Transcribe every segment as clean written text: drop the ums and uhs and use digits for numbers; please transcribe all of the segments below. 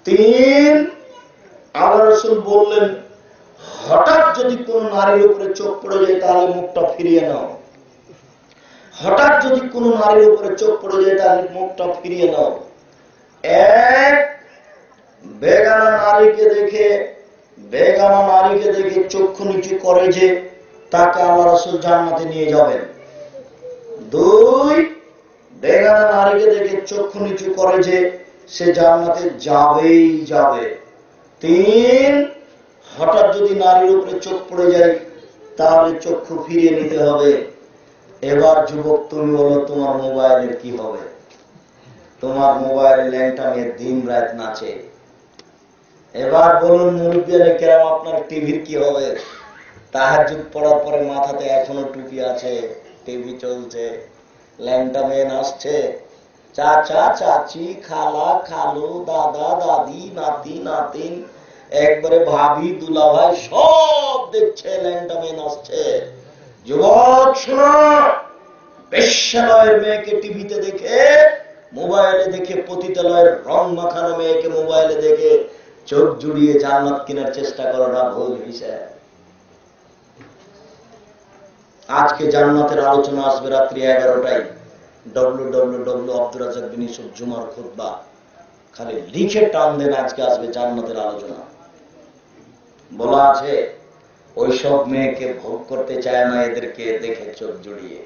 তিন, আল্লাহ রাসূল বললেন হঠাৎ যদি কোন নারীর উপরে চোখ পড়ে যায় তাহলে মুখটা ফিরিয়ে নাও। হঠাৎ যদি কোন নারীর উপরে চোখ পড়ে যায় তাহলে মুখটা ফিরিয়ে নাও। এক, বেগানা নারীকে দেখে চক্ষু নিচু করে যে তাকে আল্লাহ রাসূল জান্নাতে নিয়ে যাবেন। দুই, বেগানা নারীকে দেখে চক্ষু নিচু করে যে সে জান্নাতে যাবেই যাবে। তিন, হঠাৎ যদি নারীর উপরে চোখ পড়ে যায় তাহলে চক্ষু ফিরিয়ে নিতে হবে। এবার যুবক তুমি বলো তোমার মোবাইলের কি হবে? তোমার মোবাইলে ল্যাংটা মেয়ে দিন রাত নাচে। এবার বলুন মুরব্বিয়ানে কেরাম আপনার টিভির কি হবে? তাহাজ্জুদ পড়ার পরে মাথাতে এখনো টুপি আছে, টিভি চলছে, ল্যাংটা মেয়ে নাচছে, চাচা চাচি, খালা খালু, দাদা দাদি, নাতি নাতিন, একবারে ভাবি দুলাভাই সব দেখছে ল্যাংটা মেয়ে নাচছে। যুবক শোনো, বেশ্যালয়ের মেয়েকে টিভিতে দেখে, মোবাইলে দেখে, পতিতালয়ের রং মাখানো মেয়েকে মোবাইলে দেখে চোখ জুড়িয়ে জান্নাত কেনার চেষ্টা করো না, ভুল হিসেবে। আজকে জান্নাতের আলোচনা আসবে রাত্রি 11টায়। www.abdurrazak.jumar খুতবা খালি লিখে টান দেন, আজকে আসবে জান্নাতের আলোচনা। বলা আছে ওইসব মেয়েকে ভোগ করতে চায় না এদেরকে দেখে চোখ জুড়িয়ে।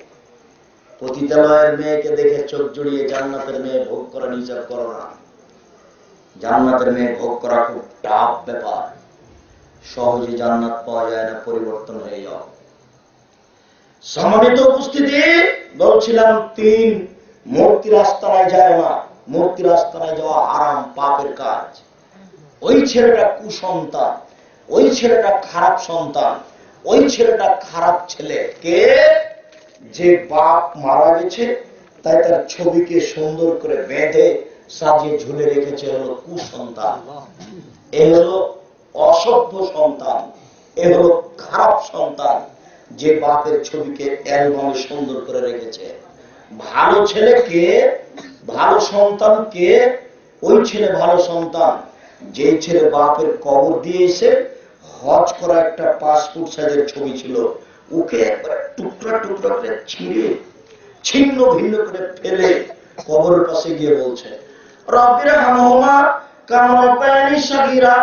পতিতালয়ের মেয়েকে দেখে চোখ জুড়িয়ে জান্নাতের মেয়ে ভোগ করা নিষেধ করো না। জান্নাতের মেয়ে ভোগ করা খুব টাফ ব্যাপার, সহজে জান্নাত পাওয়া যায় না, পরিবর্তন হয়ে যাও। সম্মানিত উপস্থিতি, বলছিলাম তিন, মূর্তির আস্তানায় যায় না। মূর্তির আস্তানায় যাওয়া হারাম, পাপের কাজ। ওই ছেলেটা কুসন্তান, ওই ছেলেটা খারাপ সন্তান, ওই ছেলেটা খারাপ ছেলে। কে? যে বাপ মারা গেছে তাই তার ছবিকে সুন্দর করে বেঁধে সাজিয়ে ঝুলে রেখেছে, হলো কুসন্তান। এ হলো অসভ্য সন্তান, এ হলো খারাপ সন্তান, যে বাপের ছবিকে অ্যালবামে সুন্দর করে রেখেছে। ভালো ছেলে কে? ভালো সন্তান কে? ওই ছেলে ভালো সন্তান যে ছেলে বাপের কবর দিয়ে এসে হজ করা একটা পাসপোর্ট সাইজের ছবি ছিল, ওকে একবার টুকরা টুকরা করে ছিঁড়ে ছিন্ন ভিন্ন করে ফেলে কবরের পাশে গিয়ে বলছে, রব্বির হামহুমা কামা রাব্বায়ানি সাগীরা,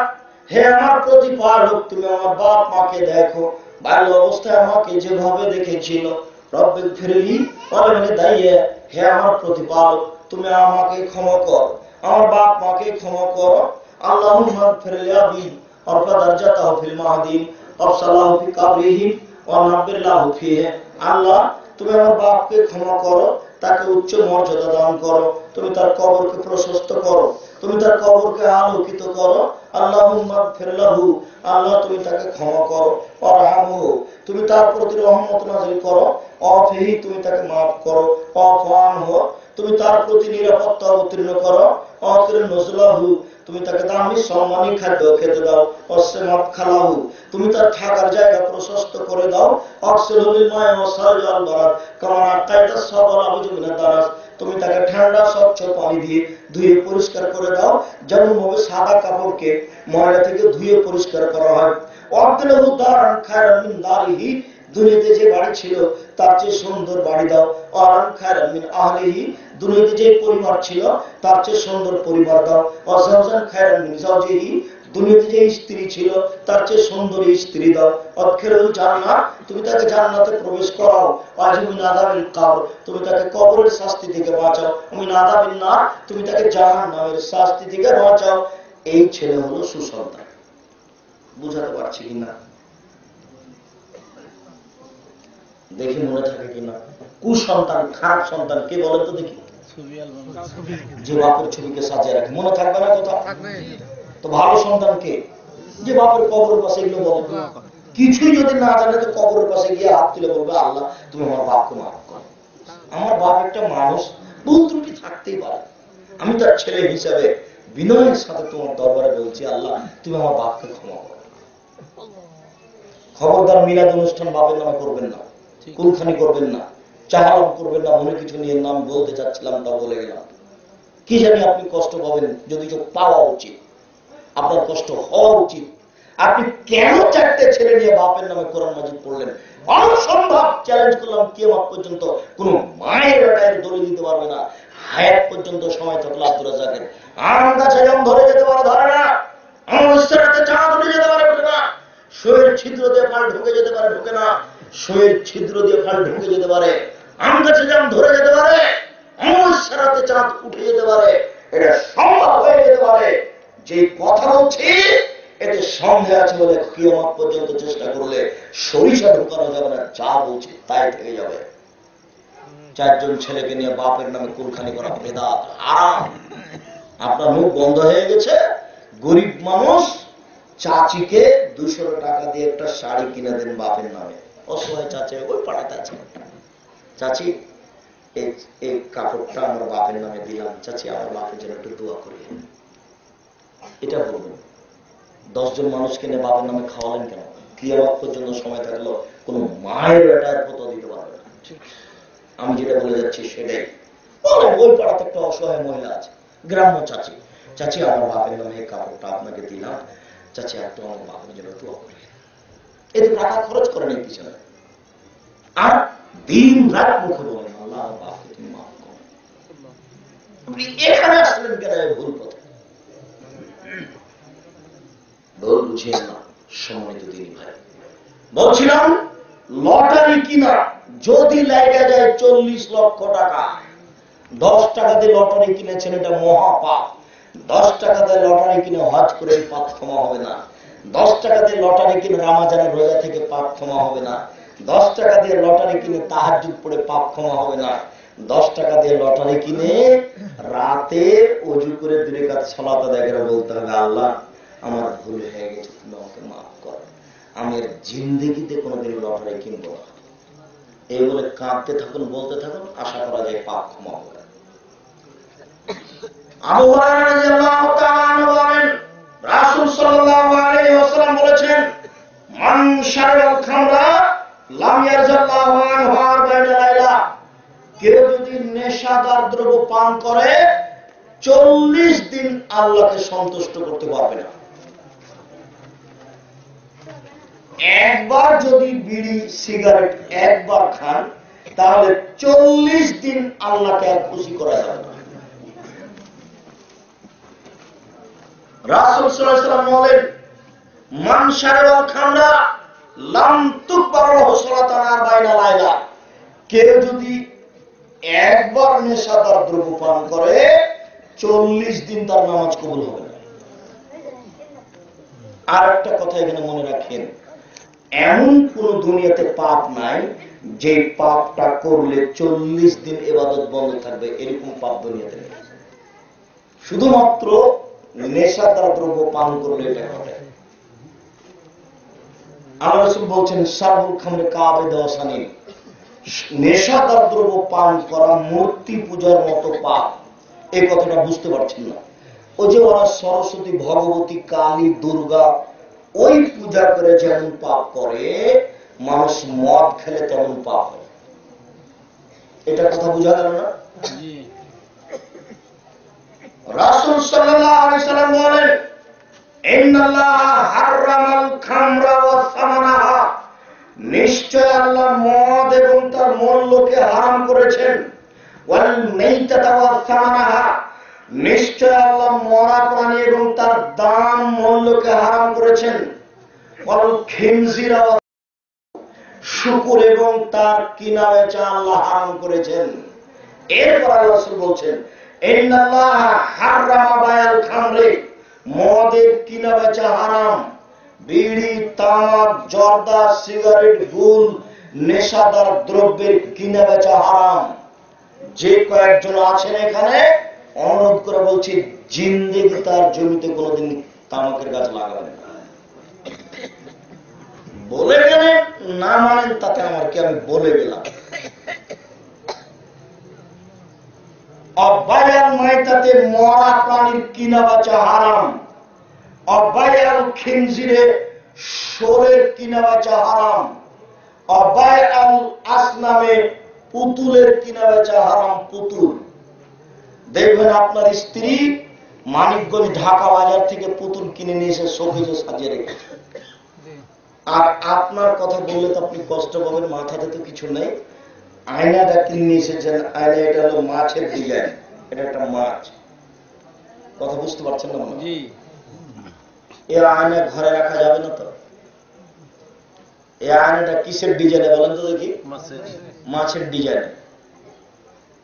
হে আমার প্রতিপালক তুমি আমার বাপ মাকে দেখো, বাল্য অবস্থায় আমাকে যেভাবে দেখেছিল, রব্বিক ফিরলি ওয়ালামি দাইয়া, হে আমার প্রতিপালক তুমি আমাকে ক্ষমা করো, আমার বাপ মাকে ক্ষমা করো। আল্লাহুম্মা ফিরলি আবি ওয়ারফা দারজাতাহু ফিল মাহদিন ওয়াফসালাহু ফি কাবরিহি ওয়া নাব্বির লাহু ফিহি। আল্লাহ তুমি আমার বাপকে ক্ষমা করো, তাকে উচ্চ মর্যাদা দান করো, তুমি তার কবরকে প্রশস্ত করো, তুমি তার কবরকে আলোকিত করো। আল্লাহুম্মা ফিরলাহু, আল্লাহ তুমি তাকে ক্ষমা করো, ওয়ারহামহু তুমি তার প্রতি রহমত নাযিল করো, ওয়াফিহি তুমি তাকে মাফ করো, ওয়াফানহু তুমি তার প্রতি নিরাপত্তা অবতীর্ণ করো, ওয়াকির নজলাহু তুমি তাকে দামি সম্মানী খাদ্য খেতে দাও, ওয়াসমাত খালাহু তুমি তার থাকার জায়গা প্রশস্ত করে দাও, অক্সিলুল মায়ে ওয়াসারিল বারাদ কামা আকাইতা সাবাল আবুজুমিনা দারাস তুমি তাকে ঠান্ডা স্বচ্ছ পানি দিয়ে ধুয়ে পরিষ্কার করে দাও, যেমন ভাবে সাদা কাপড়কে ময়লা থেকে ধুয়ে পরিষ্কার করা হয়। ওয়াবদিলহু দারান খায়রান মিন দারিহি দুনিয়াতে যে বাড়ি ছিল তার চেয়ে সুন্দর বাড়ি দাও, ওয়ারান খায়রান মিন আহলিহি দুনিয়াতে যে পরিবার ছিল তার চেয়ে সুন্দর পরিবার দাও, ওয়াজাওজান খায়রান মিন জাওজিহি দুনিয়াতে যে স্ত্রী ছিল তার চেয়ে সুন্দরী স্ত্রী দাও, অদখিলুল জান্নাহ তুমি তাকে জান্নাতে প্রবেশ করাও, ওয়াজিমিন আযাবিল কবর তুমি তাকে কবরের শাস্তি থেকে বাঁচাও, মিন আযাবিন নার তুমি তাকে জাহান্নামের শাস্তি থেকে বাঁচাও। এই ছেলে হলো সুসন্তান। বুঝাতে পারছি কিনা? দেখি মনে থাকে কিনা? কুসন্তান, খারাপ সন্তান কে বলেন তো দেখি? যে বাপের ছবিকে সাজিয়ে রাখে। মনে থাকবে না কথা? তো ভালো সন্তান কে? যে বাপের কবরের পাশে এগুলো বলে, কিছুই যদি না জানে তো কবরের পাশে গিয়ে হাত তুলে বলবে, আল্লাহ তুমি আমার বাপকে মাফ করো। আমার বাপ একটা মানুষ, ভুল ত্রুটি থাকতেই পারে, আমি তার ছেলে হিসাবে বিনয়ের সাথে তোমার দরবারে বলছি, আল্লাহ তুমি আমার বাপকে ক্ষমা করো। খবরদার মিলাদ অনুষ্ঠান বাপের নামে করবেন না, কুলখানি করবেন না, চাহালাম করবেন না। মনে কিছু নিয়ে নাম বলতে চাচ্ছিলাম তা বলে গেলাম, কি জানি আপনি কষ্ট পাবেন, যদি কেউ পাওয়া উচিত। আপনার কষ্ট হওয়া উচিত। আপনি কেন 4টে ছেলে নিয়ে বাপের নামে কোরআন মাজিদ পড়লেন? অসম্ভব। চ্যালেঞ্জ করলাম, কিয়ামত পর্যন্ত কোন মায়ের বেটায় দলিল দিতে পারবে না। হায়াত পর্যন্ত সময় থাকলো আব্দুর রাজ্জাকের, আম গাছে যেমন ধরে যেতে পারে ধরে না, অবস্থাতে চাঁদ উঠে যেতে পারে উঠে না, শরীর ছিদ্র দিয়ে ফাল ঢুকে যেতে পারে ঢুকে না, শরীর ছিদ্র দিয়ে ফাল ঢুকে যেতে পারে। আম গাছে যেমন ধরে যেতে পারে, অবস্থাতে চাঁদ উঠে যেতে পারে, এটা সম্ভব হয়ে যেতে পারে। যে কথা বলছি এতে সন্দেহ আছে বলে কিয়ামত পর্যন্ত চেষ্টা করলে সরিষা ঢুকানো যাবে না, যা বলছি তাই থেকে যাবে। 4 জন ছেলেকে নিয়ে বাপের নামে কুলখানি করা বেদাত, হারাম। আপনার মুখ বন্ধ হয়ে গেছে। গরিব মানুষ চাচিকে 200 টাকা দিয়ে একটা শাড়ি কিনে দেন বাপের নামে, অসহায় চাচি ওই পাঠাতে আছে, চাচি এই কাপড়টা আমার বাপের নামে দিলাম, চাচি আমার বাপের জন্য একটু দোয়া করিয়ে। এটা বলবেন। 10 জন মানুষকে নিয়ে বাপের নামে খাওয়ালেন কেন? কিয়ামত পর্যন্ত সময় থাকলো কোন মায়ের বেটার ফটো দিতে পারবে না। আমি যেটা বলে যাচ্ছি সেটাই। ওই পাড়াতে একটা অসহায় মহিলা আছে, গ্রাম্য চাচি, চাচি আমার বাপের নামে এই কাপড়টা আপনাকে দিলাম, চাচি একটু আমার বাপের জন্য দোয়া করি। এতে টাকা খরচ করেন এই পিছনে, আর দিন রাত মুখে বলেন আল্লাহ বাপকে তুমি মাফ করো। আপনি এখানে আসলেন কেন? ভুল কথা, ভুল বুঝিয়ে না। সম্মানিত দিন ভাই, বলছিলাম লটারি কিনা যদি লেগে যায় 40 লক্ষ টাকা, 10 টাকা দিয়ে লটারি কিনেছেন, এটা মহাপাপ। 10 টাকা দিয়ে লটারি কিনে হজ করে পাপ ক্ষমা হবে না। 10 টাকা দিয়ে লটারি কিনে রমজানের রোজা থেকে পাপ ক্ষমা হবে না। 10 টাকা দিয়ে লটারি কিনে তাহাজ্জুদ পড়ে পাপ ক্ষমা হবে না। 10 টাকা দিয়ে লটারি কিনে রাতে ওযু করে 2 রাকাত সালাত আদায় করে বলতে হবে আল্লাহ আমার ভুল হয়ে গেছে, তুমি আমাকে মাফ করো, আমি আর জিন্দেগিতে কোনোদিন লটারি কিনবো না। এই বলে কাঁদতে থাকুন, বলতে থাকুন, আশা করা যায় পাপ ক্ষমা হবে। আবু হুরায়রা রাদিয়াল্লাহু তাআলা আনহু বলেন, রাসূল সাল্লাল্লাহু আলাইহি ওয়াসাল্লাম বলেছেন, মান শারাবাল খামরা লাম ইয়ারজাল্লাহু আনহু আরবা'িনা লাইলা, কেউ যদি নেশাদার দ্রব্য পান করে 40 দিন আল্লাহকে সন্তুষ্ট করতে পারবে না। একবার যদি বিড়ি সিগারেট একবার খান তাহলে 40 দিন আল্লাহকে আর খুশি করা যাবে না। রাসূল সাল্লাল্লাহু আলাইহি ওয়াসাল্লাম বলেন, মান শারাবাল খামরা লাম তুকবার লাহু সালাতান আরবা'িনা লাইলা, কেউ যদি একবার নেশাদার দ্রব্য পান করে 40 দিন তার নামাজ কবুল হবে না। আর একটা কথা এখানে মনে রাখেন, এমন কোন দুনিয়াতে পাপ নাই যে পাপটা করলে 40 দিন ইবাদত বন্ধ থাকবে, এরকম পাপ দুনিয়াতে নেই। শুধুমাত্র নেশাদার দ্রব্য পান করলে এটা ঘটে। আল্লাহ রাসূল বলছেন, শারবুল খামরে কাবিদ ওয়াসানিন, নেশাদার দ্রব্য পান করা মূর্তি পূজার মতো পাপ। এই কথাটা বুঝতে পারছেন না? ওই যে ওরা সরস্বতী, ভগবতী, কালী, দুর্গা ওই পূজা করে যেমন পাপ করে, মানুষ মদ খেলে তেমন পাপ হয়। এটা কথা বোঝা গেল না? রাসূল সাল্লাল্লাহু আলাইহি সাল্লাম বলেন, ইন্নাল্লাহা হারামাল খামরা ওয়া সামানাহা, নিশ্চয় আল্লাহ মদ এবং তার মূল্যকে হারাম করেছেন। ওয়াল মাইতাতা ওয়া সামানাহা, নিশ্চয় আল্লাহ মরা প্রাণী এবং তার দাম মূল্যকে হারাম করেছেন। ওয়াল খিনজিরা, শুকুর এবং তার কিনা বেচা আল্লাহ হারাম করেছেন। এরপর আল্লাহ রাসূল বলছেন, ইন্নাল্লাহা হারামা বায়াল খামরি, মদের কিনা বেচা হারাম। বিড়ি, তামাক, জর্দা, সিগারেট, গুল, নেশাদার দ্রব্যের কিনা বেচা হারাম। যে কয়েকজন আছেন এখানে, অনুরোধ করে বলছি, জিন্দেগি তার জমিতে কোনোদিন তামাকের গাছ লাগাবেন না। বলে গেলেন, না মানেন তাতে আমার কি, আমি বলে গেলাম। অবায়াল মাইতাতে, মরা প্রাণীর কিনা বেচা হারাম। অবায়াল খিনজিরে, শোরের কিনা বেচা হারাম। অবায়াল আসনামে, পুতুলের কিনা বেচা হারাম। পুতুল দেখবেন আপনার স্ত্রী মানিকগঞ্জ ঢাকা বাজার থেকে পুতুল কিনে নিয়ে এসে শোকেজে সাজিয়ে রেখেছে। আর আপনার কথা বললে তো আপনি কষ্ট পাবেন, মাথাতে তো কিছু নেই। আয়নাটা কিনে নিয়ে এসেছেন, আয়না এটা হলো মাছের ডিজাইন, এটা একটা মাছ। কথা বুঝতে পারছেন না মনে হয়? এ আয়না ঘরে রাখা যাবে না তো। এই আয়নাটা কিসের ডিজাইনে বলেন তো দেখি? মাছের ডিজাইনে।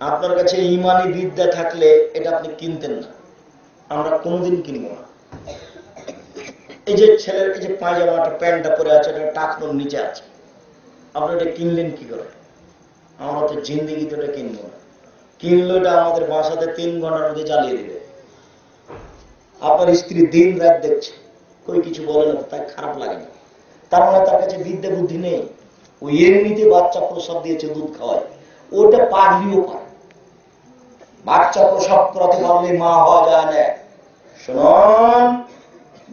আপনার কাছে ইমানি বিদ্যা থাকলে এটা আপনি কিনতেন না, আমরা কোনোদিন কিনব না। এই যে ছেলের এই যে পায়জামাটা প্যান্টটা পরে আছে, এটা টাকনোর নিচে আছে, আপনি এটা কিনলেন কি করে? আমরা তো জিন্দিগিতে এটা কিনবো না। কিনলো এটা আমাদের বাসাতে 3 ঘন্টার মধ্যে জ্বালিয়ে দিবে। আপনার স্ত্রী দিন রাত দেখছে, কই কিছু বলে না, তাই খারাপ লাগে না। তার মানে তার কাছে বিদ্যা বুদ্ধি নেই। ওই এমনিতে বাচ্চা প্রসাব দিয়েছে, দুধ খাওয়ায়, ওটা পাগলিও পারে। বাচ্চা প্রসাব করাতে পারলে মা হওয়া যায় না। শুনুন,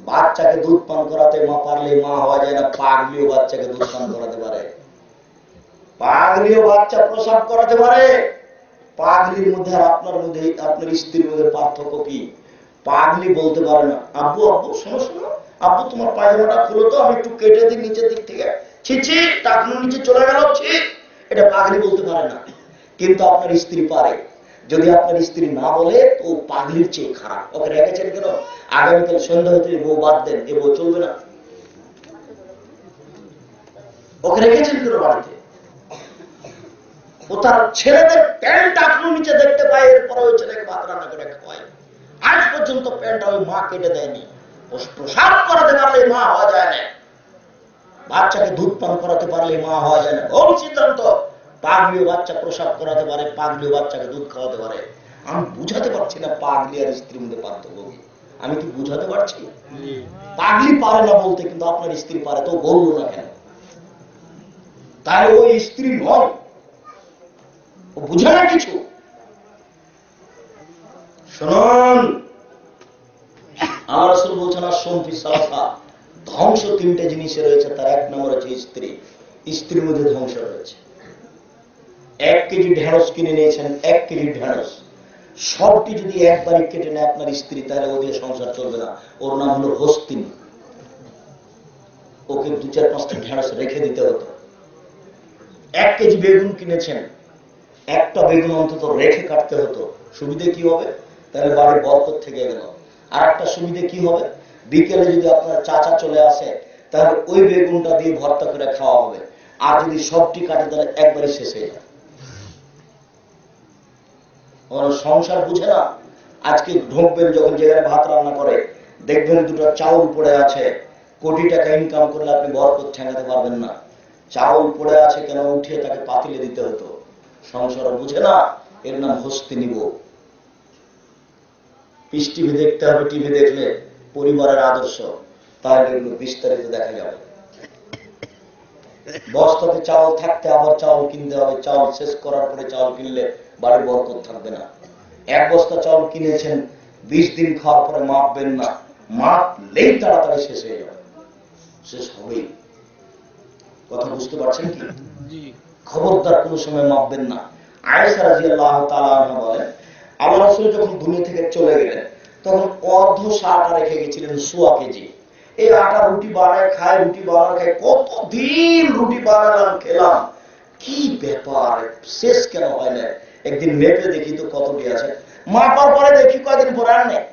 বাচ্চাকে দুধ পান করাতে মা পারলে মা হওয়া যায় না, পাগলিও বাচ্চাকে দুধ পান করাতে পারে। পাগলিও বাচ্চা প্রসাব করাতে পারে। পাগলির মধ্যে আর আপনার মধ্যে, আপনার স্ত্রীর মধ্যে পার্থক্য কি? পাগলি বলতে পারে না, আব্বু আব্বু শোনো শোনো, আব্বু তোমার পায়জামাটা খুলো তো, আমি একটু কেটে দিই নিচের দিক থেকে, ছিছি টাকনুর নিচে চলে গেল, এটা পাগলি বলতে পারে না। কিন্তু আপনার স্ত্রী পারে। যদি আপনার স্ত্রী না বলে তো পাগলির চেয়ে খারাপ। ওকে রেখেছেন কেন? আগামীকাল সন্ধ্যা হতে বউ বাদ দেন, এ বউ চলবে না। ওকে রেখেছেন কেন বাড়িতে? ও তার ছেলেদের প্যান্ট টাকনুর নিচে দেখতে পায়, এরপরে ওই ছেলেকে ভাত রান্না করে খাওয়ায়। আজ পর্যন্ত প্যান্টটা ওই মা কেটে দেয়নি। প্রসাব করাতে পারলে মা হওয়া যায় না, বাচ্চাকে দুধ পান করাতে পারলে মা হওয়া যায় না। ভুল সিদ্ধান্ত। পাগলিও বাচ্চা প্রসাব করাতে পারে, পাগলিও বাচ্চাকে দুধ খাওয়াতে পারে। আমি বুঝাতে পারছি না পাগলি আর স্ত্রীর মধ্যে পার্থক্য কি। আমি কি বুঝাতে পারছি? পাগলি পারে না বলতে, কিন্তু আপনার স্ত্রী পারে, তো বললো না কেন? তাহলে ওই স্ত্রী নয়, ও বুঝে না কিছু। শুনুন, আমার রাসূল বলছেন আসম্পি সালাসা, ধ্বংস 3টে জিনিসে রয়েছে। তার 1 নম্বর হচ্ছে স্ত্রী। স্ত্রীর মধ্যে ধ্বংস রয়েছে। 1 কেজি ঢেঁড়স কিনে নিয়েছেন, 1 কেজি ঢেঁড়স সবটি যদি একবারই কেটে নেয় আপনার স্ত্রী, তাহলে ওদের সংসার চলবে না। ওর নাম হলো হস্তিনী। ওকে 2-4-5টা ঢেঁড়স রেখে দিতে হতো। 1 কেজি বেগুন কিনেছেন, একটা বেগুন অন্তত রেখে কাটতে হতো। সুবিধে কি হবে? তাহলে বাড়ির বরকত থেকে গেল। আর একটা সুবিধে কি হবে? বিকেলে যদি আপনার চাচা চলে আসে, তাহলে ওই বেগুনটা দিয়ে ভর্তা করে খাওয়া হবে। আর যদি সবটি কাটে, তাহলে একবারই শেষ হয়ে যায়। ওরা সংসার বুঝে না। আজকে ঢুকবেন যখন যেখানে ভাত রান্না করে, দেখবেন 2টা চাউল পড়ে আছে। কোটি টাকা ইনকাম করলে আপনি বরকত ঠেকাতে পারবেন না। চাউল পড়ে আছে কেন, উঠিয়ে তাকে পাতিলে দিতে হতো। সংসার বুঝে না, এর নাম হস্তিনী বউ। পিস টিভি দেখতে হবে, টিভি দেখলে পরিবারের আদর্শ, তাহলে এগুলো বিস্তারিত দেখা যাবে। বস্তাতে চাউল থাকতে আবার চাউল কিনতে হবে। চাউল শেষ করার পরে চাউল কিনলে বাড়ির বরকত থাকবে না। 1 বস্তা চাউল কিনেছেন, 20 দিন খাওয়ার পরে মাপবেন না, মাপলেই তাড়াতাড়ি শেষ হয়ে যাবে। শেষ হবেই। কথা বুঝতে পারছেন কি? খবরদার কোনো সময় মাপবেন না। আয়েশা রাদিয়াল্লাহু তাআলা আনহা বলেন, আল্লাহ রাসূল যখন দুনিয়া থেকে চলে গেলেন, তখন অর্ধ আটা রেখে গেছিলেন, 1.25 কেজি। এই আটা রুটি বানায় খায়, রুটি বানায় খায়, কতদিন রুটি বানালাম, খেলাম, কি ব্যাপার, শেষ কেন হয় না? একদিন মেপে দেখি তো কতটি আছে। মাপার পরে দেখি কয়দিন পরে আর নেই।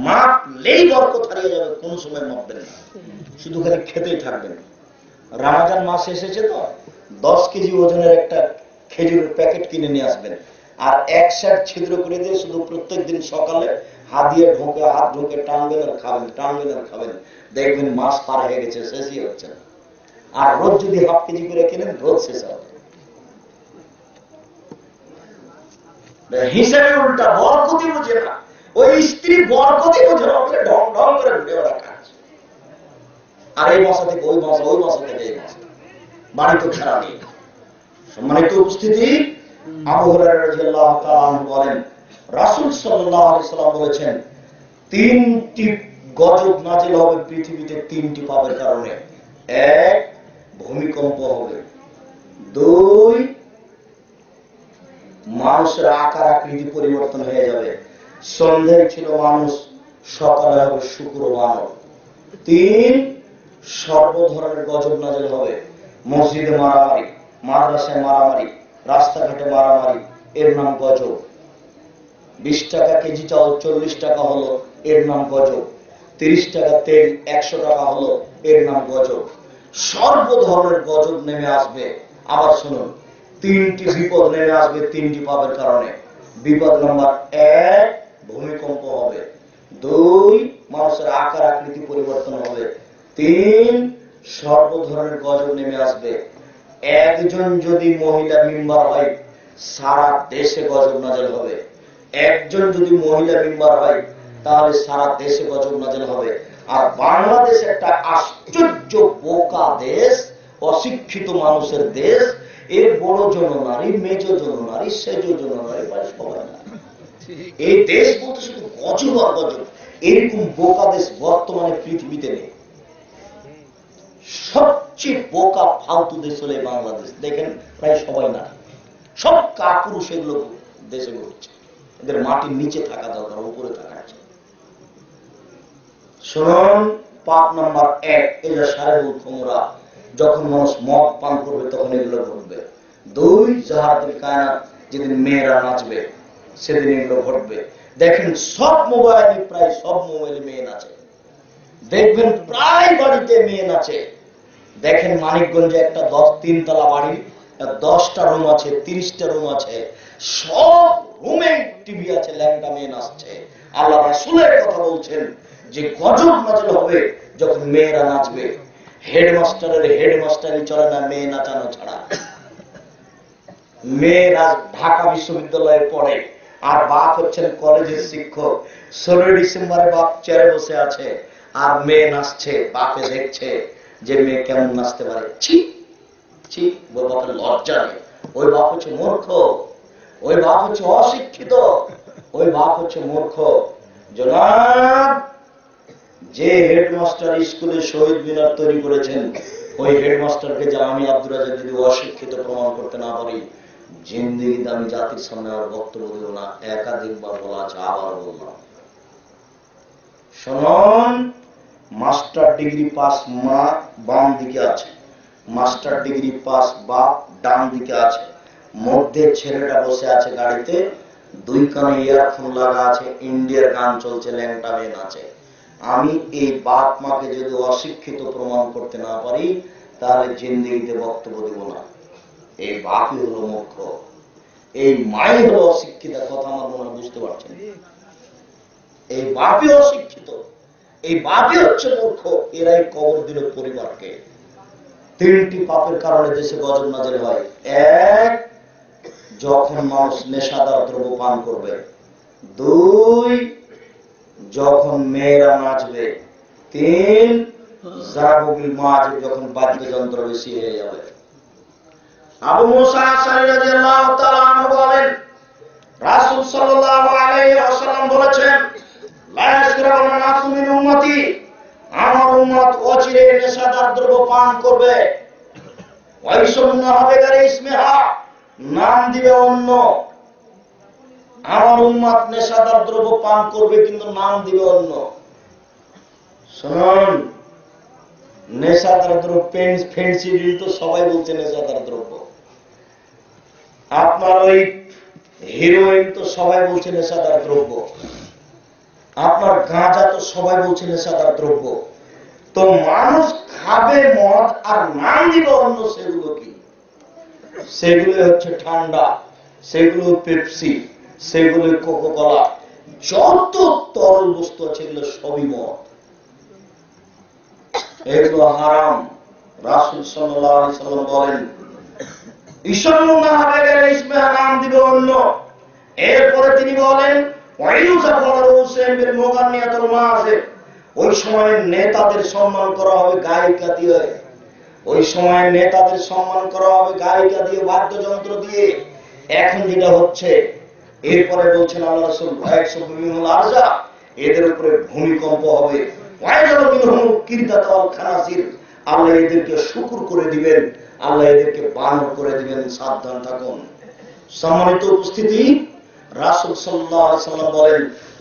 মাপলেই বরকত হারিয়ে যাবে। কোন সময় মাপবেন না, শুধু খালি খেতেই থাকবেন। রমজান মাস এসেছে তো, 10 কেজি ওজনের একটা খেজুরের প্যাকেট কিনে নিয়ে আসবেন, আর 1 সাইড ছিদ্র করে দিয়ে শুধু প্রত্যেকদিন সকালে হাত ঢুকে টানবেন আর খাবেন, টানবেন আর খাবেন। দেখবেন মাস পার হয়ে গেছে, শেষই হচ্ছে না। আর রোজ যদি 1/2 কেজি করে কিনেন, রোজ শেষ হবে। হিসেবে উল্টা, বরকতি বুঝে না। ওই স্ত্রী বরকতি বুঝে না, ওকে ঢং ঢং করে ঘুরে ওরা কাজ। আর এই মাসা থেকে ওই মাসা, ওই মাসা থেকে এই মাসা, বাড়ি তো ছাড়া নেই। সম্মানিত উপস্থিতি, আবু হুরায়রা রাদিয়াল্লাহু তাআলা আনহু বলেন, রাসূল সাল্লাল্লাহু আলাইহি সাল্লাম বলেছেন, 3টি গজব নাজিল হবে পৃথিবীতে 3টি পাপের কারণে। 1, ভূমিকম্প হবে। 2, মানুষের আকার আকৃতি পরিবর্তন হয়ে যাবে। সন্ধ্যায় ছিল মানুষ, সকালে হবে শুক্র মানব। 3, সর্ব ধরনের গজব নাযিল হবে। মসজিদে মারামারি, মাদ্রাসায় মারামারি, রাস্তাঘাটে মারামারি, এর নাম গজব। 20 টাকা কেজি চাল 40 টাকা হলো, এর নাম গজব। 30 টাকা তেল 100 টাকা হলো, এর নাম গজব। সর্ব ধরনের গজব নেমে আসবে। আবার শুনুন, 3টি বিপদ নেমে আসবে 3টি পাপের কারণে। বিপদ নাম্বার 1, ভূমিকম্প হবে। 2, মানুষের আকার আকৃতি পরিবর্তন হবে। 3, সর্ব ধরনের গজব নেমে আসবে। একজন যদি মহিলা মেম্বার হয়, সারা দেশে গজব নাযিল হবে। একজন যদি মহিলা মেম্বার হয়, তাহলে সারা দেশে গজব নাযিল হবে। আর বাংলাদেশ একটা আশ্চর্য বোকা দেশ, অশিক্ষিত মানুষের দেশ। এর বড় জননারী, মেজ জননারী, সেজ জননারী, সবাই না। এই দেশ বলতে শুধু গজব আর গজব। এরকম বোকা দেশ বর্তমানে পৃথিবীতে নেই। সবচেয়ে বোকা ফালতু দেশ হলে বাংলাদেশ। দেখেন প্রায় সবাই না, সব কাপুরুষ এগুলো দেশে ঘটছে। এদের মাটির নিচে থাকা দরকার, উপরে থাকা। শুনুন, পাপ নাম্বার 1, এটা শারীরিক ক্ষমতা। যখন মানুষ মদ পান করবে তখন এগুলো ঘটবে। 2, জাহাতুল কায়নাত, যেদিন মেয়েরা নাচবে সেদিন এগুলো ঘটবে। দেখেন সব মোবাইলে, প্রায় সব মোবাইলে মেয়ে নাচে। দেখবেন প্রায় বাড়িতে মেয়ে নাচে। দেখেন মানিকগঞ্জে একটা 3 তলা বাড়ি, 10টা রুম আছে, 30টা রুম আছে, সব রুমে টিভি আছে, ল্যাংটা মেয়ে নাচছে। আল্লাহ রাসূলের কথা বলছেন যে গজব নাযিল হবে যখন মেয়েরা নাচবে। হেডমাস্টারের হেডমাস্টারি চলে না মেয়ে নাচানো ছাড়া। মেয়েরা ঢাকা বিশ্ববিদ্যালয়ে পড়ে, আর বাপ হচ্ছেন কলেজের শিক্ষক। 16 ডিসেম্বরে বাপ চেয়ারে বসে আছে, আর মেয়ে নাচছে। বাপে দেখছে যে মেয়ে কেমন নাচতে পারে। ছি ছি, ওই বাপের লজ্জা নেই। ওই বাপ হচ্ছে মূর্খ, ওই বাপ হচ্ছে অশিক্ষিত, ওই বাপ হচ্ছে মূর্খ। জনাব, যে হেডমাস্টার স্কুলে শহীদ মিনার তৈরি করেছেন, ওই হেডমাস্টারকে যা আমি আব্দুর রাজ্জাক যদি অশিক্ষিত প্রমাণ করতে না পারি, জিন্দেগিতে আমি জাতির সামনে আর বক্তব্য দেব না। একাধিকবার বলা আছে, আবার বললাম। শুনুন, মাস্টার ডিগ্রি পাস মা বাম দিকে আছে, মাস্টার ডিগ্রি পাস বাপ ডান দিকে আছে। মধ্যে ছেলেটা বসে আছে গাড়িতে, 2 কানে ইয়ারফোন লাগা আছে, ইন্ডিয়ার গান চলছে, ল্যাংটা মেয়ে নাচে। আমি এই বাপ মাকে যদি অশিক্ষিত প্রমাণ করতে না পারি, তাহলে জিন্দেগিতে বক্তব্য দেব না। এই বাপই হলো মূর্খ, এই মাই হলো অশিক্ষিত। কথা আমার মনে বুঝতে পারছেন? এই বাপই অশিক্ষিত, এই বাপই হচ্ছে মূর্খ। এরাই কবর দিল পরিবারকে। 3টি পাপের কারণে দেশে গজব নাযিল হয়। 1, যখন মানুষ নেশাদার দ্রব্য পান করবে। 2, যখন মেয়েরা নাচবে। 3, জাগবিল মাঝ, যখন বাদ্যযন্ত্র বেশি হয়ে যাবে। আবু মুসা আশআরী রাদিয়াল্লাহু তাআলা আনহু বলেন, রাসূল সাল্লাল্লাহু আলাইহি ওয়াসাল্লাম বলেছেন, লা ইয়াশরাবুন নাসু মিন উম্মতি, আমার উম্মত অচিরে নেশাদার দ্রব্য পান করবে। ওয়াইসুন্না হবে গারে ইসমিহা, নাম দিবে অন্য। আমার উম্মত নেশাদার দ্রব্য পান করবে, কিন্তু নাম দিবে অন্য। শুনুন, নেশাদার দ্রব্য, ফেন্সিডিল তো সবাই বলছে নেশাদার দ্রব্য। আপনার ওই হিরোইন তো সবাই বলছে নেশাদার দ্রব্য। আপনার গাঁজা তো সবাই বলছে নেশাদার দ্রব্য। তো মানুষ খাবে মদ আর নাম দিবে অন্য। সেগুলো কি? সেগুলো হচ্ছে ঠান্ডা, সেগুলো পেপসি, সেগুলো কোকোকলা, যত তরল বস্তু আছে এগুলো সবই মদ। এগুলো হারাম। রাসূল সাল্লাল্লাহু আলাইহি সাল্লাম বলেন, ইসন্নুনা হবে গেলে ইসমিহা, নাম দিবে অন্য। এরপরে তিনি বলেন, ওই সময় নেতাদের সম্মান করা হবে গায়িকা দিয়ে, ওই সময় নেতাদের সম্মান করা হবে গায়িকা দিয়ে, বাদ্যযন্ত্র দিয়ে। এখন যেটা হচ্ছে, এরপরে বলছেন আল্লাহ রাসূল, এদের উপরে ভূমিকম্প হবে। আল্লাহ এদেরকে শুকর করে দিবেন, আল্লাহ এদেরকে বানর করে দিবেন। সাবধান থাকুন। সম্মানিত উপস্থিতি, রাসূল সাল্লাল্লাহু আলাইহি সাল্লাম বলেন,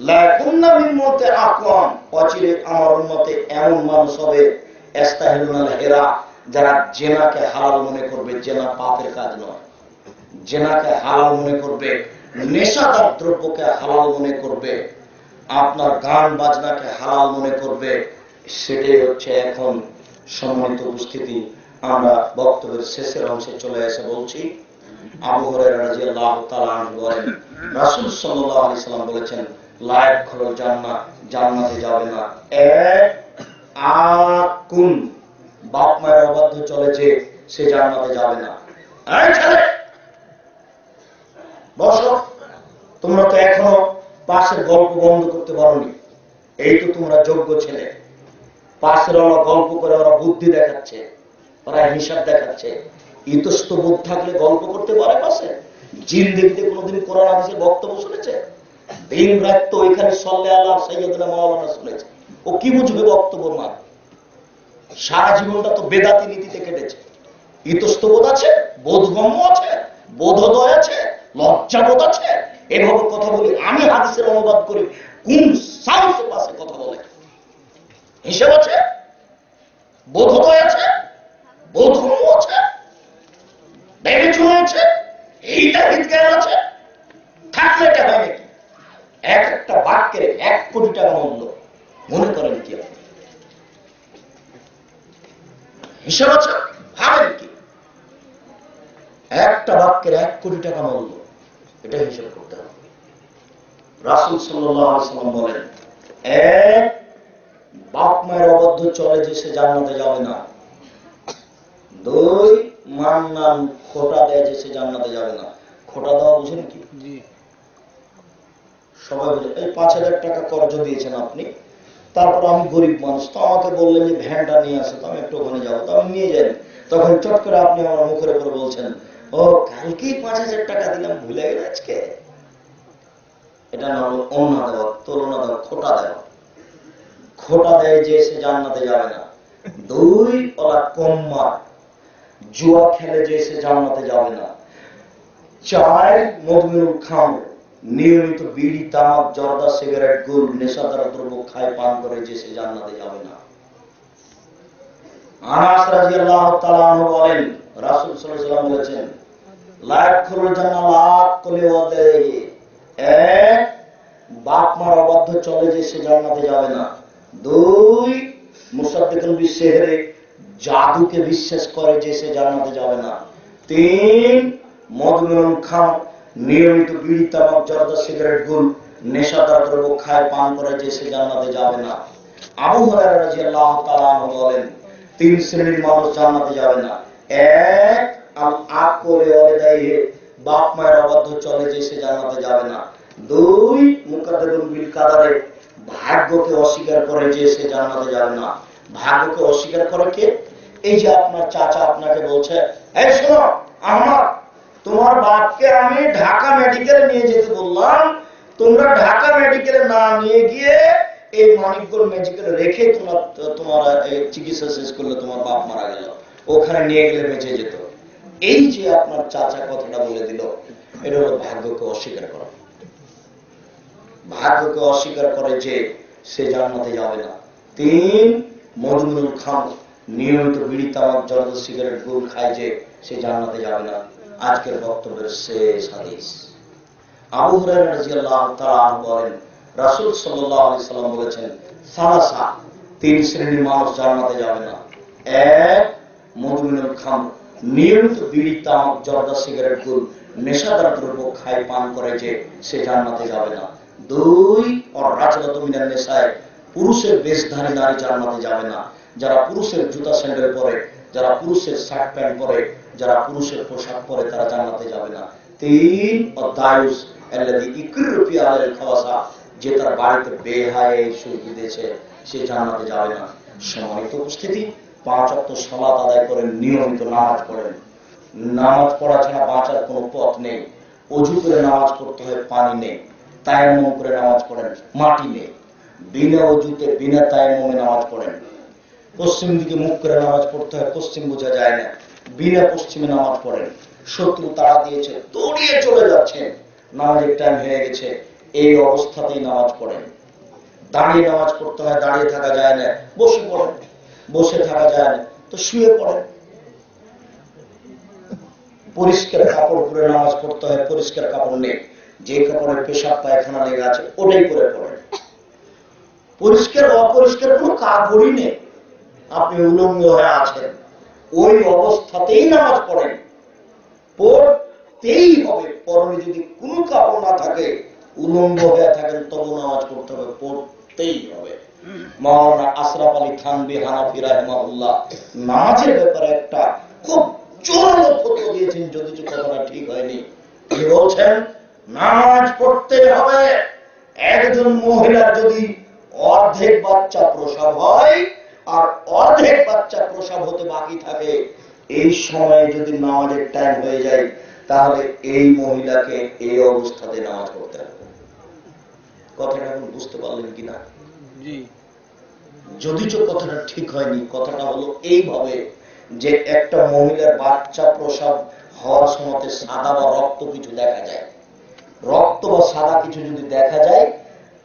লা কুন্না মিন উম্মতি আকওয়াম, অচিরে আমার উম্মতে এমন মানুষ হবে ইস্তাহিলুনাল হিরা, যারা জিনাকে হালাল মনে করবে। জিনা পাপের কাজ নয়, জিনাকে হালাল মনে করবে, নেশাদার দ্রব্যকে হালাল মনে করবে, আপনার গান বাজনাকে হালাল মনে করবে। সেটাই হচ্ছে এখন। সম্মানিত উপস্থিতি, আমরা বক্তব্যের শেষের অংশে চলে এসে বলছি, আবু হুরায়রা রাদিয়াল্লাহু তাআলা আনহু বলেন, রাসূল সাল্লাল্লাহু আলাইহি সাল্লাম বলেছেন, লা ইয়াদখুলুল জান্নাহ, জান্নাতে যাবে না আকুন, বাপ মায়ের অবাধ্য চলেছে, সে জান্নাতে যাবে না। এই ছেলে বসো, তোমরা তো এখনো পাশের গল্প বন্ধ করতে পারোনি। এই তো তোমরা যোগ্য ছেলে। পাশের ওরা গল্প করে, ওরা বুদ্ধি দেখাচ্ছে, ওরা হিসাব দেখাচ্ছে। ইতস্ত বোধ থাকলে গল্প করতে পারে পাশে? জিন্দেগিতে কোনোদিন কোরআন হাদিসের বক্তব্য শুনেছে? দিন রাত তো ওইখানে সল্লে আল্লাহ সাইয়্যিদুনা মাওলানা শুনেছে। ও কি বুঝবে বক্তব্য? না, সারা জীবনটা তো বেদাতি নীতিতে কেটেছে। ইতস্তবোধ আছে, বোধগম্য আছে, বোধোদয় আছে, লজ্জাবোধ আছে। এভাবে কথা বলি, আমি হাদিসের অনুবাদ করি, কোন সাহসে পাশে কথা বলে? হিসাব আছে, বোধোদয় আছে, বোধগম্য আছে, বিবেচনা আছে, এইটা বিজ্ঞান আছে। থাকলে এটা হয় নাকি? এক একটা বাক্যের 1 কোটি টাকা মূল্য। মনে করেন কি আপনি? হিসাব আছে, ভাবেন কি? একটা বাক্যের 1 কোটি টাকা মূল্য, এটা হিসাব করতে হবে। রাসূল সাল্লাল্লাহু আলাইহি সাল্লাম বলেন, এক, বাপ মায়ের অবাধ্য চলে যে সে জান্নাতে যাবে না। 2, মান্নান, খোটা দেয় যে সে জান্নাতে যাবে না। খোটা দেওয়া বুঝেন কি? সবাই বলে, এই 5,000 টাকা কর্জ দিয়েছেন আপনি, তারপর আমি গরিব মানুষ, তো আমাকে বললেন যে ভ্যানটা নিয়ে আসে, তো আমি একটু ওখানে যাবো, তো আমি নিয়ে যাই। তখন চট করে আপনি আমার মুখের উপর বলছেন, ও কালকেই 5,000 টাকা দিলাম, ভুলে গেল আজকে। এটা না হলো অন্য দেওয়া, তুলনা দেওয়া, খোটা দেওয়া। খোটা দেয় যে সে জান্নাতে যাবে না। 2, ওরা কম্মা, জুয়া খেলে যে সে জান্নাতে যাবে না। 4, মদমিনুল খামর, নিয়মিত বিড়ি, তামাক, জর্দা, সিগারেট, গুল, নেশাদার দ্রব্য খায়, পান করে যে সে জান্নাতে যাবে না। আনাস রাদিয়াল্লাহু তাআলা আনহু বলেন, রাসূল সাল্লাল্লাহু আলাইহি ওয়াসাল্লাম বলেছেন, লা ইয়াদখুলুল জান্নাহ লা আক্কুলি ওয়াদাইহি, এক, বাপ মার অবাধ্য চলে যে সে জান্নাতে যাবে না। 2, মুসাদ্দিকুন বিসিহরি, জাদুকে বিশ্বাস করে যে সে জান্নাতে যাবে না। 3, মদমিনুল খামর, নিয়মিত বিড়ি, তামাক, জর্দা, সিগারেট, গুল, নেশাদার দ্রব্য খায়, পান করে যে সে জান্নাতে যাবে না। আবু হুরায়রা রাদিয়াল্লাহু তাআলা আনহু বলেন, 3 শ্রেণীর মানুষ জান্নাতে যাবে না। 1, আল আকলে ওয়ালিদাইহি, বাপ মায়ের অবাধ্য চলে যে সে জান্নাতে যাবে না। 2, মুকাদ্দিরুন বিল কাদারে, ভাগ্যকে অস্বীকার করে যে সে জান্নাতে যাবে না। ভাগ্যকে অস্বীকার করে কে? এই যে আপনার চাচা আপনাকে বলছে, এই শোনো, আমার তোমার বাপকে আমি ঢাকা মেডিকেলে নিয়ে যেতে বললাম, তোমরা ঢাকা মেডিকেলে না নিয়ে গিয়ে এই মানিকগঞ্জ মেডিকেলে রেখে তোমার চিকিৎসা শেষ করলে তোমার বাপ মারা গেল, ওখানে নিয়ে গেলে বেঁচে যেত। এই যে আপনার চাচা কথাটা বলে দিল, এটা হলো ভাগ্যকে অস্বীকার করা। ভাগ্যকে অস্বীকার করে যে সে জান্নাতে যাবে না। 3, মদমিনুল খামর, নিয়মিত বিড়ি, তামাক, জর্দা, সিগারেট, গুল খায় যে সে জান্নাতে যাবে না। আজকের বক্তব্যের শেষ হাদিস, আবু হুরায়রা রাদিয়াল্লাহু তাআলা আনহু বলেন, রাসূল সাল্লাল্লাহু আলাইহি সাল্লাম বলেছেন, সালাসা, 3 শ্রেণীর মানুষ জান্নাতে যাবে না। 1, মদমিনুল খামর, নিয়মিত বিড়ি, তামাক, জর্দা, সিগারেট, গুল, নেশাদার দ্রব্য খায়, পান করে যে সে জান্নাতে যাবে না। 2, আর রাজলাতু মিনান নিসায়, পুরুষের বেশধারী নারী জান্নাতে যাবে না। যারা পুরুষের জুতা স্যান্ডেল পরে, যারা পুরুষের শার্ট প্যান্ট পরে, যারা পুরুষের পোশাক পরে, তারা জান্নাতে যাবে না। 3, অদায়ুস আল্লাযী ইকরু ফি আলাল খাওয়াসা, যে তার বাড়িতে বেহায়ে সুখ দিয়েছে, সে জান্নাতে যাবে না। সম্মানিত উপস্থিতি, 5 ওয়াক্ত সালাত আদায় করেন, নিয়মিত নামাজ পড়েন। নামাজ পড়া ছাড়া বাঁচার কোনো পথ নেই। অজু করে নামাজ পড়তে হয়, পানি নেই। তায়াম্মুম করে নামাজ পড়েন, মাটি নেই। বিনা অজুতে, বিনা তায়াম্মুমে নামাজ পড়েন। পশ্চিম দিকে মুখ করে নামাজ পড়তে হয়, পশ্চিম বোঝা যায় না, বিনা পশ্চিমে নামাজ পড়েন। শত্রু তাড়া দিয়েছে, দৌড়িয়ে চলে যাচ্ছেন, নামাজের টাইম হয়ে গেছে, এই অবস্থাতেই নামাজ পড়েন। দাঁড়িয়ে নামাজ পড়তে হয়, দাঁড়িয়ে থাকা যায় না, বসে পড়েন। বসে থাকা যায় না তো শুয়ে পড়েন। পরিষ্কার কাপড় পরে নামাজ পড়তে হয়, পরিষ্কার কাপড় নেই, যে কাপড়ের পেশাব পায়খানা লেগে আছে ওটাই পরে পড়েন। পরিষ্কার অপরিষ্কার কোনো কাপড়ই নেই, আপনি উলঙ্গ হয়ে আছেন, ওই অবস্থাতেই নামাজ পড়েন। পড়তেই হবে, পরনে যদি কোনো কাপড় না থাকে, উলঙ্গ হয়ে থাকেন তবু নামাজ পড়তে হবে, পড়তেই হবে। মাওলানা আশরাফ আলী থানভী হানাফি রাহিমাহুল্লাহ নামাজের ব্যাপারে একটা খুব জোরালো ফতোয়া দিয়েছেন, যদিও কথাটা ঠিক হয়নি। কি বলছেন? নামাজ পড়তে হবে। একজন মহিলার যদি অর্ধেক বাচ্চা প্রসব হয় আর অর্ধেক বাচ্চা প্রসব হতে বাকি থাকে, এই সময়ে যদি নামাজের টাইম হয়ে যায়, তাহলে এই মহিলাকে এই অবস্থাতে নামাজ পড়তে হবে। কথাটা এখন বুঝতে পারলেন কিনা? যদিও কথাটা ঠিক হয়নি, কথাটা হলো এইভাবে যে একটা মহিলার বাচ্চা প্রসব হওয়ার সময় সাদা বা রক্ত কিছু দেখা যায়, রক্ত বা সাদা কিছু যদি দেখা যায়,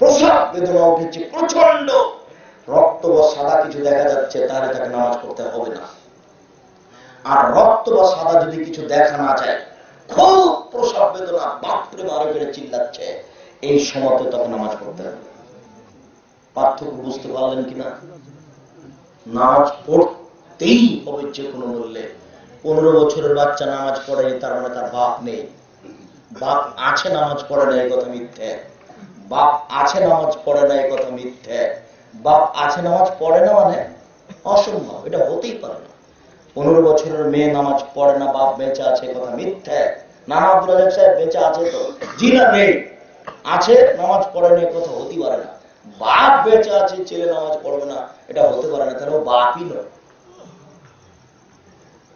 প্রসব বেদনা উঠেছে প্রচন্ড, রক্ত বা সাদা কিছু দেখা যাচ্ছে, তাহলে তাকে নামাজ পড়তে হবে না। আর রক্ত বা সাদা যদি কিছু দেখা না যায়, খুব প্রসব বেদনা, বাপরে বারে করে চিল্লাচ্ছে, এই সময় তাকে নামাজ পড়তে হবে। পার্থক্য বুঝতে পারলেন কিনা? নামাজ পড়তেই হবে যে কোনো মূল্যে। 15 বছরের বাচ্চা নামাজ পড়েনি তার মানে তার বাপ নেই। বাপ আছে নামাজ পড়ে না, এই কথা মিথ্যে। বাপ আছে নামাজ পড়ে না, এই কথা মিথ্যে। বাপ আছে নামাজ পড়ে না মানে অসম্ভব, এটা হতেই পারে না। 15 বছরের মেয়ে নামাজ পড়ে না, বাপ বেঁচে আছে, কথা মিথ্যে। না আব্দুল রাজাক সাহেব বেঁচে আছে তো? জি না, নেই। আছে, নামাজ পড়ে না, কথা হতেই পারে না। বাপ বেঁচে আছে, ছেলে নামাজ পড়বে না, এটা হতে পারে না, কারণ বাপই নয়।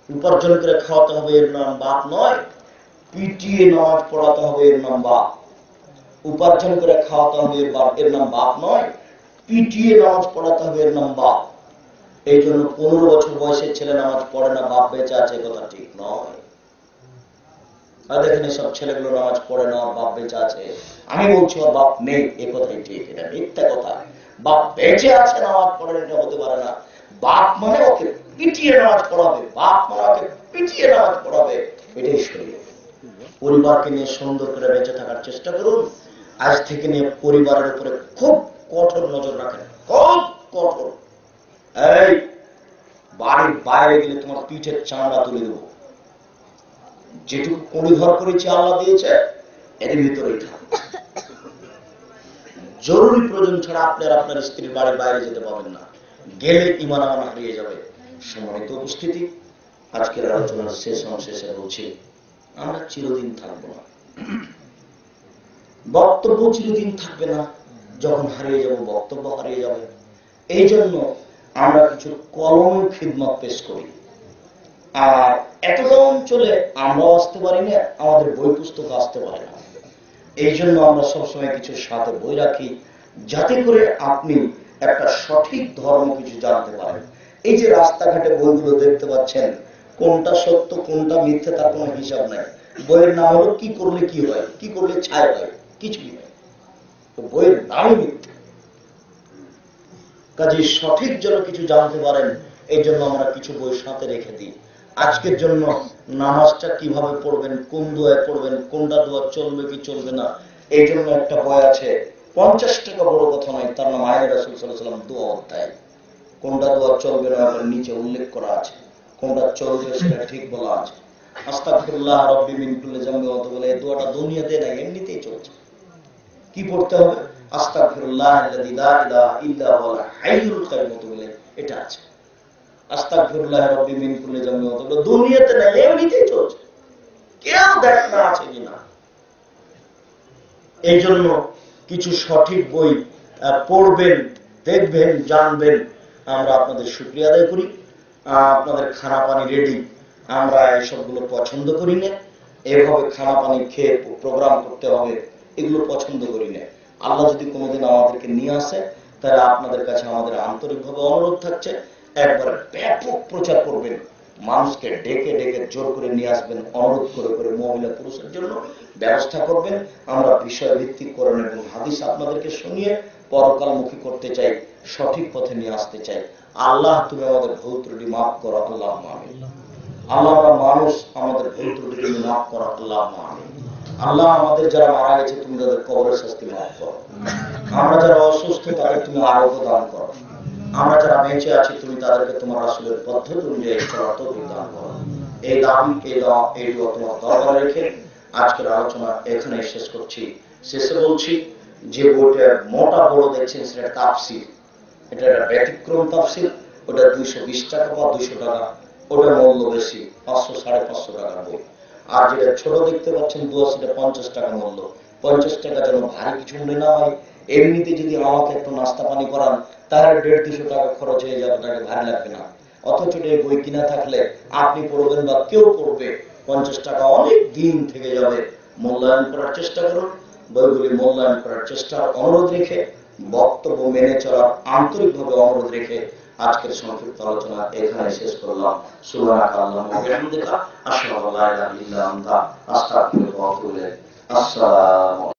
উপার্জন করে খাওয়াতে হবে, এর নাম বাপ নয়। পিটিয়ে নামাজ পড়াতে হবে, এর নাম বাপ। উপার্জন করে খাওয়াতে হবে, এর নাম বাপ নয়। পিটিয়ে নামাজ পড়াতে হবে, এর নাম বাপ। এই জন্য 15 বছর বয়সের ছেলে নামাজ পড়ে না, বাপ বেঁচে আছে, কথা ঠিক নয়। আর দেখেন সব ছেলেগুলো নামাজ পড়ে না, বাপ বেঁচে আছে, আমি বলছি ওর বাপ নেই, এ কথাই ঠিক, এটা মিথ্যা কথা। বাপ বেঁচে আছে, নামাজ পড়ে না, এটা হতে পারে না। বাপ মানে ওকে পিটিয়ে নামাজ পড়াবে, বাপ মানে ওকে পিটিয়ে নামাজ পড়াবে, এটাই শরীয়ত। পরিবারকে নিয়ে সুন্দর করে বেঁচে থাকার চেষ্টা করুন। আজ থেকে নিয়ে পরিবারের উপরে খুব কঠোর নজর রাখেন, খুব কঠোর। এই বাড়ির বাইরে গেলে তোমার পিঠের চামড়া তুলে দেবো। যেটুকু কুড়ি ঘর করেছি আল্লাহ দিয়েছে, এর ভিতরেই থাকবে। জরুরি প্রয়োজন ছাড়া আপনি আর আপনার স্ত্রীর বাড়ির বাইরে যেতে পারবেন না, গেলে ঈমান আমানত হারিয়ে যাবে। সম্মানিত উপস্থিতি, আজকের আলোচনার শেষ অংশে বলছি, আমরা চিরদিন থাকবো না, বক্তব্য চিরদিন থাকবে না। যখন হারিয়ে যাব, বক্তব্য হারিয়ে যাবে। এই জন্য আমরা কিছু কলমের খিদমত পেশ করি। আর এতটা অঞ্চলে আমরাও আসতে পারি না, আমাদের বই পুস্তক আসতে পারে না। এই জন্য আমরা সবসময় কিছু সাথে বই রাখি, যাতে করে আপনি একটা সঠিক ধর্ম কিছু জানতে পারেন। এই যে রাস্তাঘাটে বইগুলো দেখতে পাচ্ছেন, কোনটা সত্য কোনটা মিথ্যে তার কোনো হিসাব নাই। বইয়ের নাম হলো কি করলে কি হয়, কি করলে ছায় হয়, কিছুই হয়। তো বইয়ের নামই মিথ্যে। কাজে সঠিক যেন কিছু জানতে পারেন, এই জন্য আমরা কিছু বই সাথে রেখে দিই। আজকের জন্য নামাজটা কিভাবে পড়বেন, কোন দোয়া পড়বেন, কোনটা দোয়া চলবে কি চলবে না, এই জন্য একটা বই আছে, 50 টাকা, বড় কথা নয়, তার নাম আয়ে রাসূল সাল্লাল্লাহু আলাইহি ওয়াসাল্লাম দোয়া অধ্যায়। কোনটা দোয়া চলবে না নিচে উল্লেখ করা আছে, কোনটা চলবে সেটা ঠিক বলা আছে। আস্তাগফিরুল্লাহ রাব্বি মিন কুল্লি যামবি ওয়া আতুবু ইলাইহি, এই দোয়াটা দুনিয়াতে না, এমনিতেই চলছে। কি পড়তে হবে? আস্তাগফিরুল্লাহ আল্লাযী লা ইলাহা ইল্লা হুয়াল হাইয়ুল কাইয়্যুম, এটা আছে। আস্তাগফিরুল্লাহ রাব্বি মিন কুল্লি যামবি ওয়া আতুবু, দুনিয়াতে না, এমনিতেই চলছে, কেউ দেখ না আছে কিনা। এই জন্য কিছু সঠিক বই পড়বেন, দেখবেন, জানবেন। আমরা আপনাদের শুকরিয়া আদায় করি। আপনাদের খানা পানি রেডি, আমরা এইসবগুলো পছন্দ করি না। এভাবে খানা পানি খেয়ে প্রোগ্রাম করতে হবে, এগুলো পছন্দ করি না। আল্লাহ যদি কোনোদিন আমাদেরকে নিয়ে আসে, তাহলে আপনাদের কাছে আমাদের আন্তরিকভাবে অনুরোধ থাকছে, একবার ব্যাপক প্রচার করবেন, মানুষকে ডেকে ডেকে জোর করে নিয়ে আসবেন, অনুরোধ করে করে মহিলা পুরুষের জন্য ব্যবস্থা করবেন। আমরা বিষয় ভিত্তিক কোরআন এবং হাদিস আপনাদেরকে শুনিয়ে পরকালমুখী করতে চাই, সঠিক পথে নিয়ে আসতে চাই। আল্লাহ তুমি আমাদের ভুল ত্রুটি মাফ করো, আল্লাহ আমিন। আল্লাহ আমরা মানুষ, আমাদের ভুল ত্রুটি মাফ করো, আল্লাহ আমিন। আল্লাহ আমাদের যারা মারা গেছে তুমি তাদের কবরের শাস্তি মাফ করো। আমরা যারা অসুস্থ তাদের তুমি আরোগ্য দান করো। আমরা যারা বেঁচে আছি তুমি তাদেরকে তোমার রাসূলের পদ্ধতি অনুযায়ী চলার তৌফিক দান করো। এই দাবি এই দোয়া তোমার দরবারে রেখে আজকের আলোচনা এখানে শেষ করছি। শেষে বলছি, যে বইটা মোটা বড় দেখছেন সেটা তাফসীর, এটা একটা ব্যতিক্রম তাফসীর। ওটা 220 টাকা বা 200 টাকা, ওটার মূল্য বেশি, 500-550 টাকার বই। আর যেটা ছোট দেখতে পাচ্ছেন 82, 50 টাকা মূল্য। 50 টাকা যেন ভারী কিছু মনে না হয়। এমনিতে যদি আমাকে একটু নাস্তা পানি করান তাহলে 150-200 টাকা খরচ হয়ে যাবে, তাকে ভারী লাগবে না। অথচ এই বই কিনা থাকলে আপনি পড়বেন বা কেউ পড়বে, 50 টাকা অনেক দিন থেকে যাবে। মূল্যায়ন করার চেষ্টা করুন, বইগুলি মূল্যায়ন করার চেষ্টার অনুরোধ রেখে, বক্তব্য মেনে চলার আন্তরিকভাবে অনুরোধ রেখে আজকের সংক্ষিপ্ত আলোচনা এখানে শেষ করলাম। সুবহানাকা আল্লাহুম্মা ওয়া বিহামদিকা আশহাদু আল্লা ইলাহা ইল্লা আনতা আস্তাগফিরুকা ওয়া আতুবু ইলাইক। আসসালামু আলাইকুম।